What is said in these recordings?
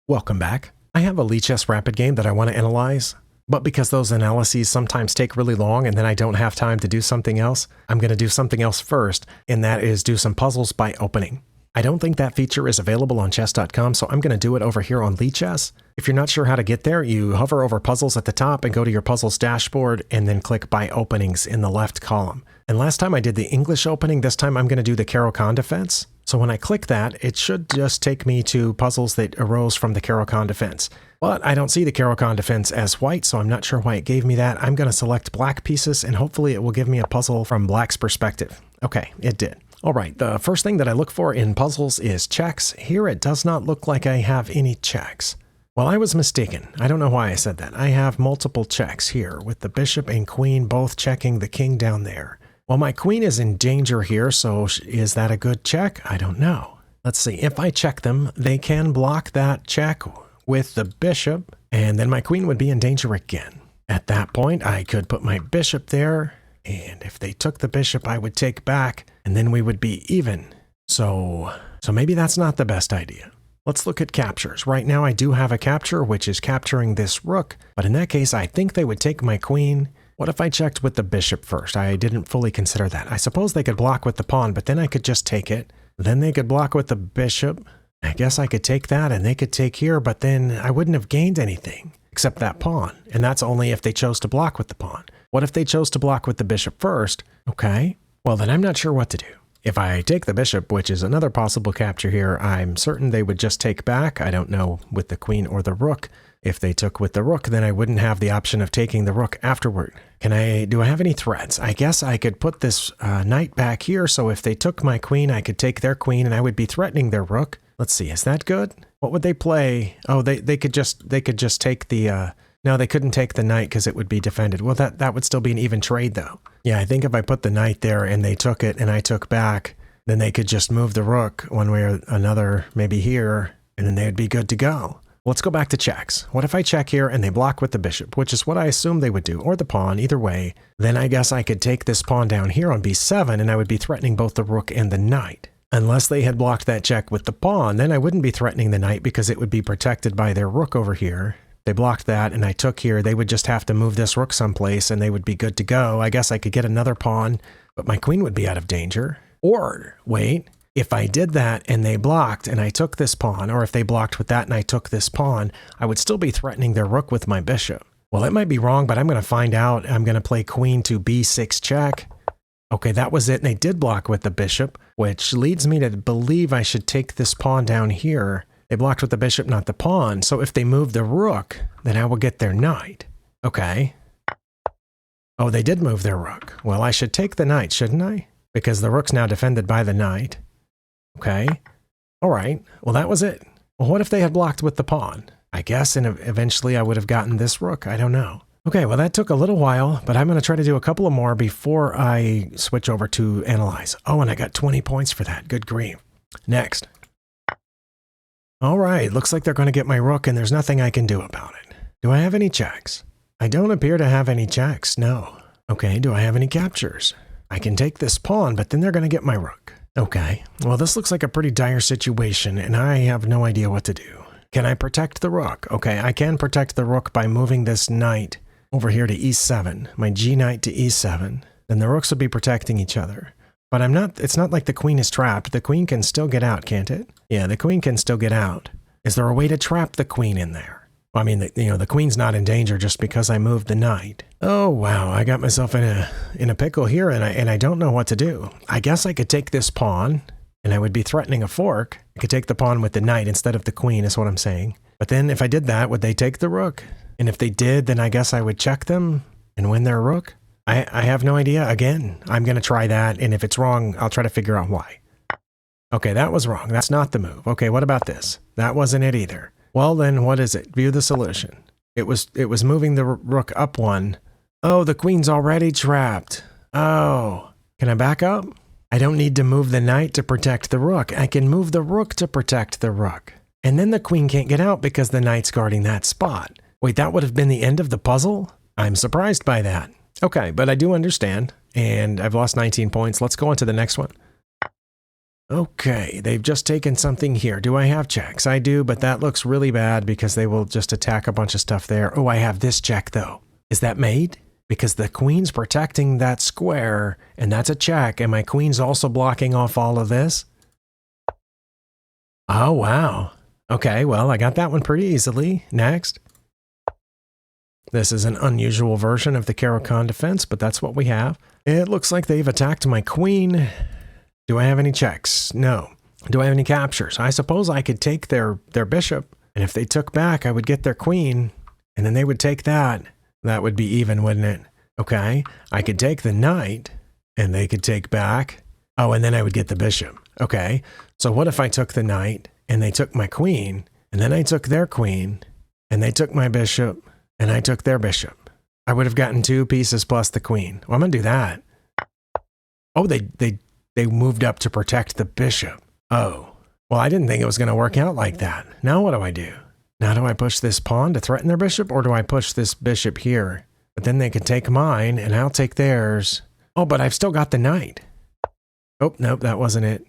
Welcome back. I have a Lichess Rapid game that I want to analyze, but because those analyses sometimes take really long and then I don't have time to do something else, I'm going to do something else first, and that is do some puzzles by opening. I don't think that feature is available on chess.com, so I'm going to do it over here on Lichess. If you're not sure how to get there, you hover over puzzles at the top and go to your puzzles dashboard and then click by openings in the left column. And last time I did the English opening, this time I'm going to do the Caro-Kann defense. So when I click that, it should just take me to puzzles that arose from the Caro-Kann defense. But I don't see the Caro-Kann defense as white, so I'm not sure why it gave me that. I'm going to select black pieces, and hopefully it will give me a puzzle from black's perspective. Okay, it did. All right, the first thing that I look for in puzzles is checks. Here it does not look like I have any checks. Well, I was mistaken. I don't know why I said that. I have multiple checks here, with the bishop and queen both checking the king down there. Well, my queen is in danger here, so is that a good check? I don't know. Let's see. If I check them, they can block that check with the bishop, and then my queen would be in danger again. At that point, I could put my bishop there, and if they took the bishop, I would take back, and then we would be even. So maybe that's not the best idea. Let's look at captures. Right now, I do have a capture, which is capturing this rook, but in that case, I think they would take my queen. What if I checked with the bishop first? I didn't fully consider that. I suppose they could block with the pawn, but then I could just take it. Then they could block with the bishop. I guess I could take that, and they could take here, but then I wouldn't have gained anything except that pawn, and that's only if they chose to block with the pawn. What if they chose to block with the bishop first? Okay, well then I'm not sure what to do. If I take the bishop, which is another possible capture here, I'm certain they would just take back. I don't know with the queen or the rook. If they took with the rook, then I wouldn't have the option of taking the rook afterward. Do I have any threats? I guess I could put this knight back here, so if they took my queen, I could take their queen, and I would be threatening their rook. Let's see, is that good? What would they play? Oh, they could just take the, no, they couldn't take the knight because it would be defended. Well, that would still be an even trade, though. Yeah, I think if I put the knight there and they took it and I took back, then they could just move the rook one way or another, maybe here, and then they would be good to go. Let's go back to checks. What if I check here and they block with the bishop, which is what I assume they would do, or the pawn, either way. Then I guess I could take this pawn down here on b7, and I would be threatening both the rook and the knight. Unless they had blocked that check with the pawn, then I wouldn't be threatening the knight because it would be protected by their rook over here. They blocked that, and I took here. They would just have to move this rook someplace, and they would be good to go. I guess I could get another pawn, but my queen would be out of danger. Or, wait, if I did that and they blocked and I took this pawn, or if they blocked with that and I took this pawn, I would still be threatening their rook with my bishop. Well, it might be wrong, but I'm going to find out. I'm going to play queen to b6 check. Okay, that was it, and they did block with the bishop, which leads me to believe I should take this pawn down here. They blocked with the bishop, not the pawn, so if they move the rook, then I will get their knight. Okay. Oh, they did move their rook. Well, I should take the knight, shouldn't I? Because the rook's now defended by the knight. Okay. All right. Well, that was it. Well, what if they had blocked with the pawn? I guess, and eventually I would have gotten this rook. I don't know. Okay, well, that took a little while, but I'm going to try to do a couple of more before I switch over to analyze. Oh, and I got 20 points for that. Good grief. Next. All right, looks like they're going to get my rook, and there's nothing I can do about it. Do I have any checks? I don't appear to have any checks, no. Okay, do I have any captures? I can take this pawn, but then they're going to get my rook. Okay, well, this looks like a pretty dire situation, and I have no idea what to do. Can I protect the rook? Okay, I can protect the rook by moving this knight over here to e7, my g knight to e7. Then the rooks will be protecting each other. But it's not like the queen is trapped. The queen can still get out, can't it? Yeah, the queen can still get out. Is there a way to trap the queen in there? Well, I mean, the queen's not in danger just because I moved the knight. Oh, wow, I got myself in a pickle here, and I don't know what to do. I guess I could take this pawn, and I would be threatening a fork. I could take the pawn with the knight instead of the queen, is what I'm saying. But then if I did that, would they take the rook? And if they did, then I guess I would check them and win their rook? I have no idea. Again, I'm going to try that, and if it's wrong, I'll try to figure out why. Okay, that was wrong. That's not the move. Okay, what about this? That wasn't it either. Well, then what is it? View the solution. It was moving the rook up one. Oh, the queen's already trapped. Oh, can I back up? I don't need to move the knight to protect the rook. I can move the rook to protect the rook. And then the queen can't get out because the knight's guarding that spot. Wait, that would have been the end of the puzzle? I'm surprised by that. Okay, but I do understand, and I've lost 19 points. Let's go on to the next one. Okay, they've just taken something here. Do I have checks? I do, but that looks really bad because they will just attack a bunch of stuff there. Oh, I have this check though. Is that mate? Because the queen's protecting that square, and that's a check, and my queen's also blocking off all of this. Oh, wow. Okay, well, I got that one pretty easily. Next. This is an unusual version of the Caro-Kann defense, but that's what we have. It looks like they've attacked my queen. Do I have any checks? No. Do I have any captures? I suppose I could take their bishop, and if they took back, I would get their queen, and then they would take that. That would be even, wouldn't it? Okay, I could take the knight, and they could take back. Oh, and then I would get the bishop. Okay, so what if I took the knight, and they took my queen, and then I took their queen, and they took my bishop, and I took their bishop? I would have gotten 2 pieces plus the queen. Well, I'm going to do that. Oh, they moved up to protect the bishop. Oh, well, I didn't think it was going to work out like that. Now what do I do? Now do I push this pawn to threaten their bishop, or do I push this bishop here? But then they could take mine, and I'll take theirs. Oh, but I've still got the knight. Oh, nope, that wasn't it.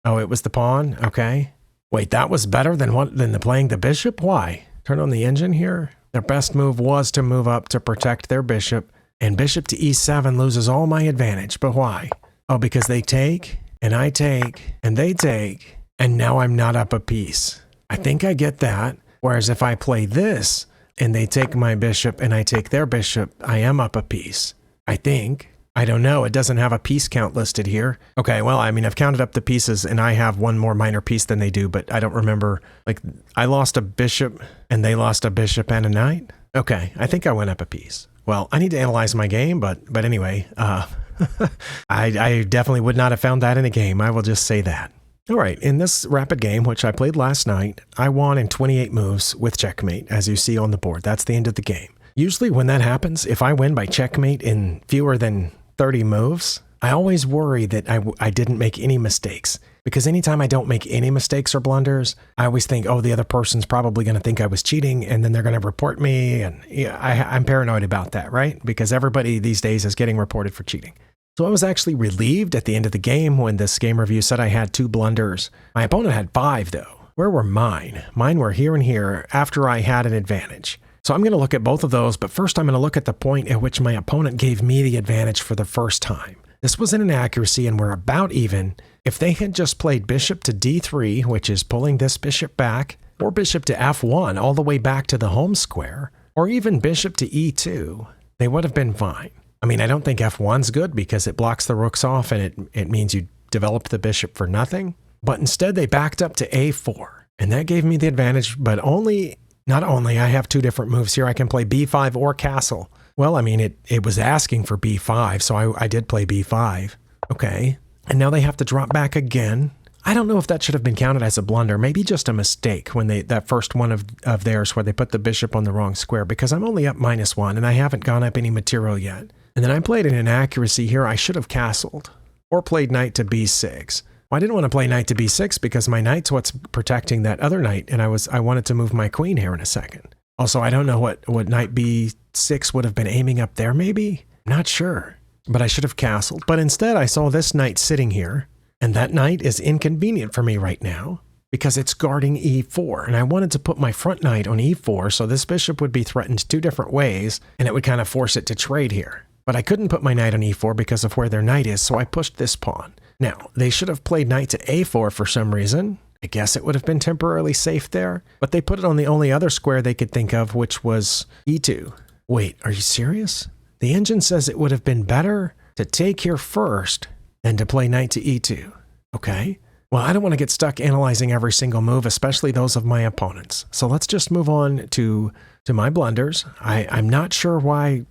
Oh, it was the pawn? Okay. Wait, that was better than the playing the bishop? Why? Turn on the engine here. Their best move was to move up to protect their bishop, and bishop to e7 loses all my advantage. But why? Oh, because they take, and I take, and they take, and now I'm not up a piece. I think I get that. Whereas if I play this, and they take my bishop, and I take their bishop, I am up a piece. I think. I don't know. It doesn't have a piece count listed here. Okay, well, I mean, I've counted up the pieces, and I have one more minor piece than they do, but I don't remember. Like, I lost a bishop, and they lost a bishop and a knight. Okay, I think I went up a piece. Well, I need to analyze my game, but anyway, I definitely would not have found that in a game. I will just say that. All right, in this rapid game, which I played last night, I won in 28 moves with checkmate, as you see on the board. That's the end of the game. Usually when that happens, if I win by checkmate in fewer than 30 moves, I always worry that I didn't make any mistakes. Because anytime I don't make any mistakes or blunders, I always think, oh, the other person's probably going to think I was cheating, and then they're going to report me. And yeah, I'm paranoid about that, right? Because everybody these days is getting reported for cheating. So I was actually relieved at the end of the game when this game review said I had 2 blunders. My opponent had 5, though. Where were mine? Mine were here and here after I had an advantage. So I'm going to look at both of those, but first I'm going to look at the point at which my opponent gave me the advantage for the first time. This was an inaccuracy, and we're about even. If they had just played bishop to d3, which is pulling this bishop back, or bishop to f1 all the way back to the home square, or even bishop to e2, they would have been fine. I mean, I don't think f1's good because it blocks the rooks off and it means you developed the bishop for nothing. But instead they backed up to a4, and that gave me the advantage, but not only, I have 2 different moves here. I can play b5 or castle. Well, I mean, it was asking for b5, so I did play b5. Okay, and now they have to drop back again. I don't know if that should have been counted as a blunder, maybe just a mistake when that first one of theirs where they put the bishop on the wrong square, because I'm only up -1 and I haven't gone up any material yet. And then I played an inaccuracy here. I should have castled or played knight to b6. Well, I didn't want to play knight to b6 because my knight's what's protecting that other knight, and I wanted to move my queen here in a second. Also, I don't know what knight b6 would have been aiming up there, maybe? Not sure. But I should have castled. But instead, I saw this knight sitting here, and that knight is inconvenient for me right now because it's guarding e4, and I wanted to put my front knight on e4, so this bishop would be threatened 2 different ways, and it would kind of force it to trade here. But I couldn't put my knight on e4 because of where their knight is, so I pushed this pawn. Now, they should have played knight to a4 for some reason. I guess it would have been temporarily safe there, but they put it on the only other square they could think of, which was e2. Wait, are you serious? The engine says it would have been better to take here first than to play knight to e2. Okay. Well, I don't want to get stuck analyzing every single move, especially those of my opponents. So let's just move on to my blunders. I'm not sure why,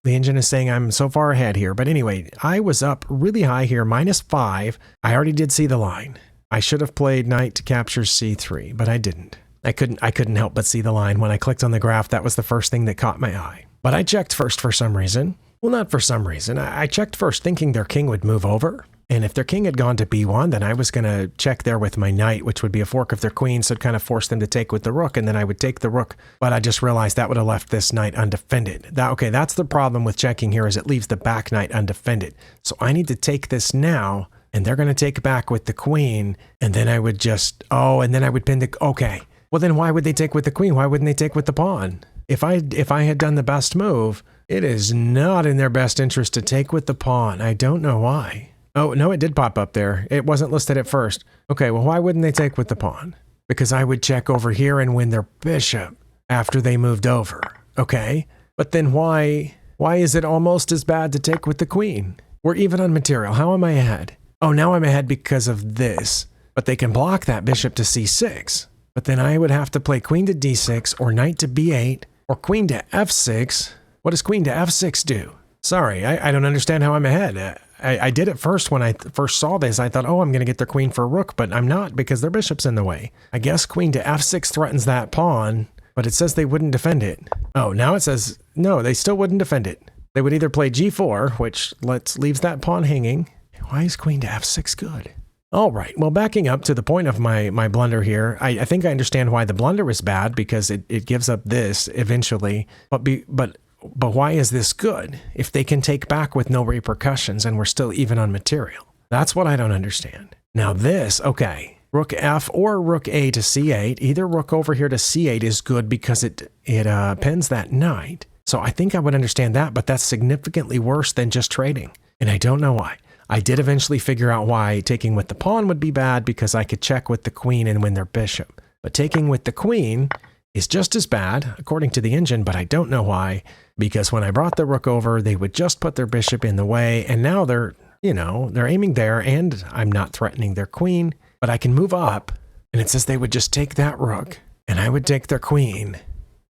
the engine is saying I'm so far ahead here. But anyway, I was up really high here, -5. I already did see the line. I should have played knight to capture c3, but I didn't. I couldn't help but see the line. When I clicked on the graph, that was the first thing that caught my eye. But I checked first for some reason. Well, not for some reason. I checked first thinking their king would move over. And if their king had gone to b1, then I was going to check there with my knight, which would be a fork of their queen, so it'd kind of force them to take with the rook, and then I would take the rook. But I just realized that would have left this knight undefended. That's the problem with checking here, is it leaves the back knight undefended. So I need to take this now and they're going to take back with the queen, and then I would just, and then I would pin the, okay. Well, then why would they take with the queen? Why wouldn't they take with the pawn? If I had done the best move, it is not in their best interest to take with the pawn. I don't know why. Oh, no, it did pop up there. It wasn't listed at first. Okay, well, why wouldn't they take with the pawn? Because I would check over here and win their bishop after they moved over. Okay, but then why is it almost as bad to take with the queen? We're even on material. How am I ahead? Oh, now I'm ahead because of this. But they can block that bishop to c6. But then I would have to play queen to d6 or knight to b8 or queen to f6. What does queen to f6 do? Sorry, I don't understand how I'm ahead. I did it first when I first saw this. I thought, I'm going to get their queen for a rook, but I'm not because their bishop's in the way. I guess queen to f6 threatens that pawn, but it says they wouldn't defend it. Oh, now it says, no, they still wouldn't defend it. They would either play g4, which leaves that pawn hanging. Why is queen to f6 good? All right, well, backing up to the point of my blunder here, I think I understand why the blunder is bad because it gives up this eventually, but why is this good if they can take back with no repercussions and we're still even on material? That's what I don't understand. Now this, okay, rook f or rook a to c8, either rook over here to c8 is good because it pins that knight. So I think I would understand that, but that's significantly worse than just trading, and I don't know why. I did eventually figure out why taking with the pawn would be bad because I could check with the queen and win their bishop. But taking with the queen is just as bad, according to the engine, but I don't know why. Because when I brought the rook over, they would just put their bishop in the way, and now they're aiming there, and I'm not threatening their queen, but I can move up, and it says they would just take that rook, and I would take their queen.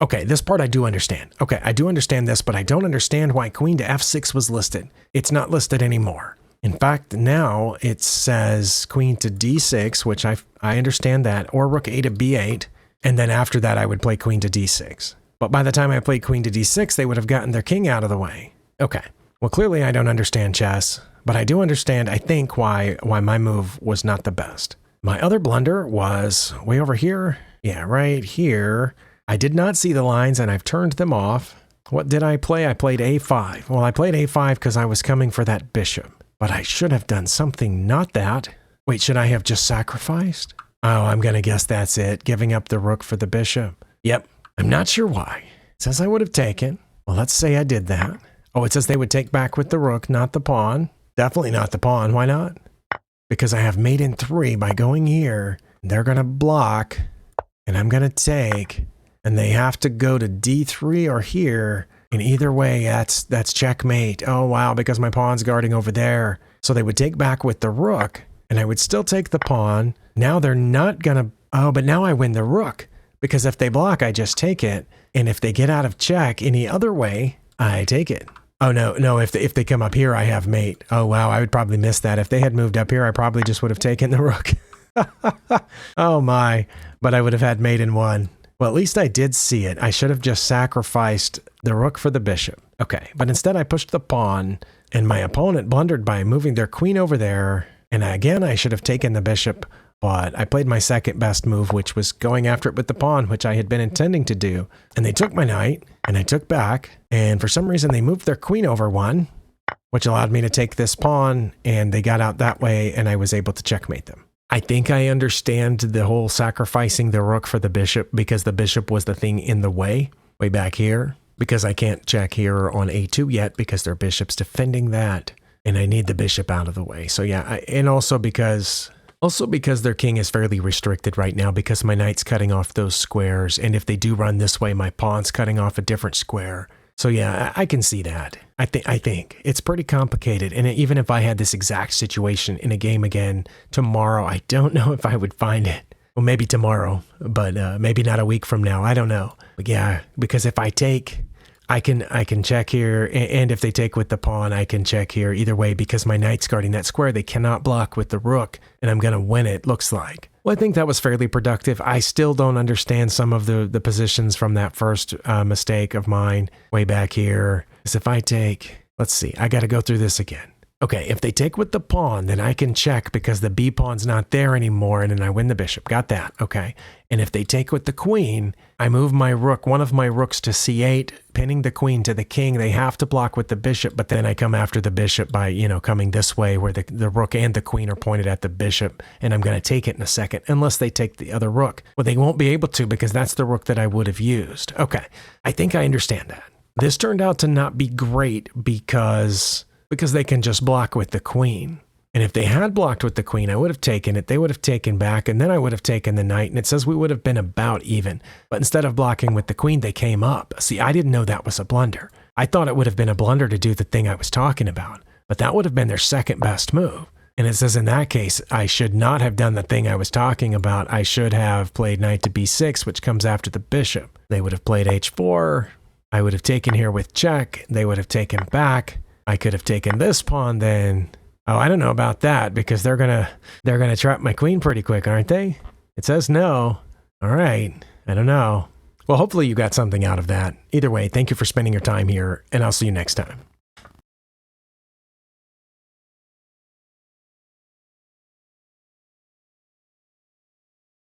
Okay, this part I do understand. Okay, I do understand this, but I don't understand why queen to f6 was listed. It's not listed anymore. In fact, now it says queen to d6, which I understand that, or rook a to b8, and then after that I would play queen to d6. But by the time I played queen to d6, they would have gotten their king out of the way. Okay, well clearly I don't understand chess, but I do understand, I think, why my move was not the best. My other blunder was way over here. Yeah, right here. I did not see the lines and I've turned them off. What did I play? I played a5. Well, I played a5 because I was coming for that bishop. But I should have done something, not that. Wait, should I have just sacrificed? Oh, I'm going to guess that's it. Giving up the rook for the bishop. Yep. I'm not sure why. It says I would have taken. Well, let's say I did that. Oh, it says they would take back with the rook, not the pawn. Definitely not the pawn. Why not? Because I have mate in 3 by going here. They're going to block, and I'm going to take, and they have to go to d3 or here. And either way, that's checkmate. Oh, wow, because my pawn's guarding over there. So they would take back with the rook, and I would still take the pawn. Now they're not going to... Oh, but now I win the rook. Because if they block, I just take it. And if they get out of check any other way, I take it. Oh, no, if they come up here, I have mate. Oh, wow, I would probably miss that. If they had moved up here, I probably just would have taken the rook. Oh, my. But I would have had mate in 1. Well, at least I did see it. I should have just sacrificed the rook for the bishop. Okay, but instead I pushed the pawn, and my opponent blundered by moving their queen over there. And again, I should have taken the bishop, but I played my second best move, which was going after it with the pawn, which I had been intending to do. And they took my knight, and I took back, and for some reason they moved their queen over 1, which allowed me to take this pawn, and they got out that way, and I was able to checkmate them. I think I understand the whole sacrificing the rook for the bishop because the bishop was the thing in the way back here, because I can't check here on a2 yet because their bishop's defending that, and I need the bishop out of the way. So yeah, and also because their king is fairly restricted right now because my knight's cutting off those squares, and if they do run this way, my pawn's cutting off a different square. So yeah, I can see that. I think it's pretty complicated. And even if I had this exact situation in a game again tomorrow, I don't know if I would find it. Well, maybe tomorrow, but maybe not a week from now. I don't know. But yeah, because if I take, I can check here, and if they take with the pawn, I can check here either way because my knight's guarding that square. They cannot block with the rook, and I'm going to win it, looks like. Well, I think that was fairly productive. I still don't understand some of the positions from that first mistake of mine way back here. Because if I take, let's see, I got to go through this again. Okay, if they take with the pawn, then I can check because the b pawn's not there anymore, and then I win the bishop. Got that. Okay. And if they take with the queen, I move my rook, one of my rooks to c8, pinning the queen to the king. They have to block with the bishop, but then I come after the bishop by, coming this way where the rook and the queen are pointed at the bishop, and I'm going to take it in a second, unless they take the other rook. Well, they won't be able to because that's the rook that I would have used. Okay, I think I understand that. This turned out to not be great because they can just block with the queen. And if they had blocked with the queen, I would have taken it. They would have taken back, and then I would have taken the knight. And it says we would have been about even. But instead of blocking with the queen, they came up. See, I didn't know that was a blunder. I thought it would have been a blunder to do the thing I was talking about. But that would have been their second best move. And it says in that case, I should not have done the thing I was talking about. I should have played knight to b6, which comes after the bishop. They would have played h4. I would have taken here with check. They would have taken back. I could have taken this pawn then. Oh, I don't know about that because they're gonna trap my queen pretty quick, aren't they? It says no. All right. I don't know. Well, hopefully you got something out of that. Either way, thank you for spending your time here, and I'll see you next time.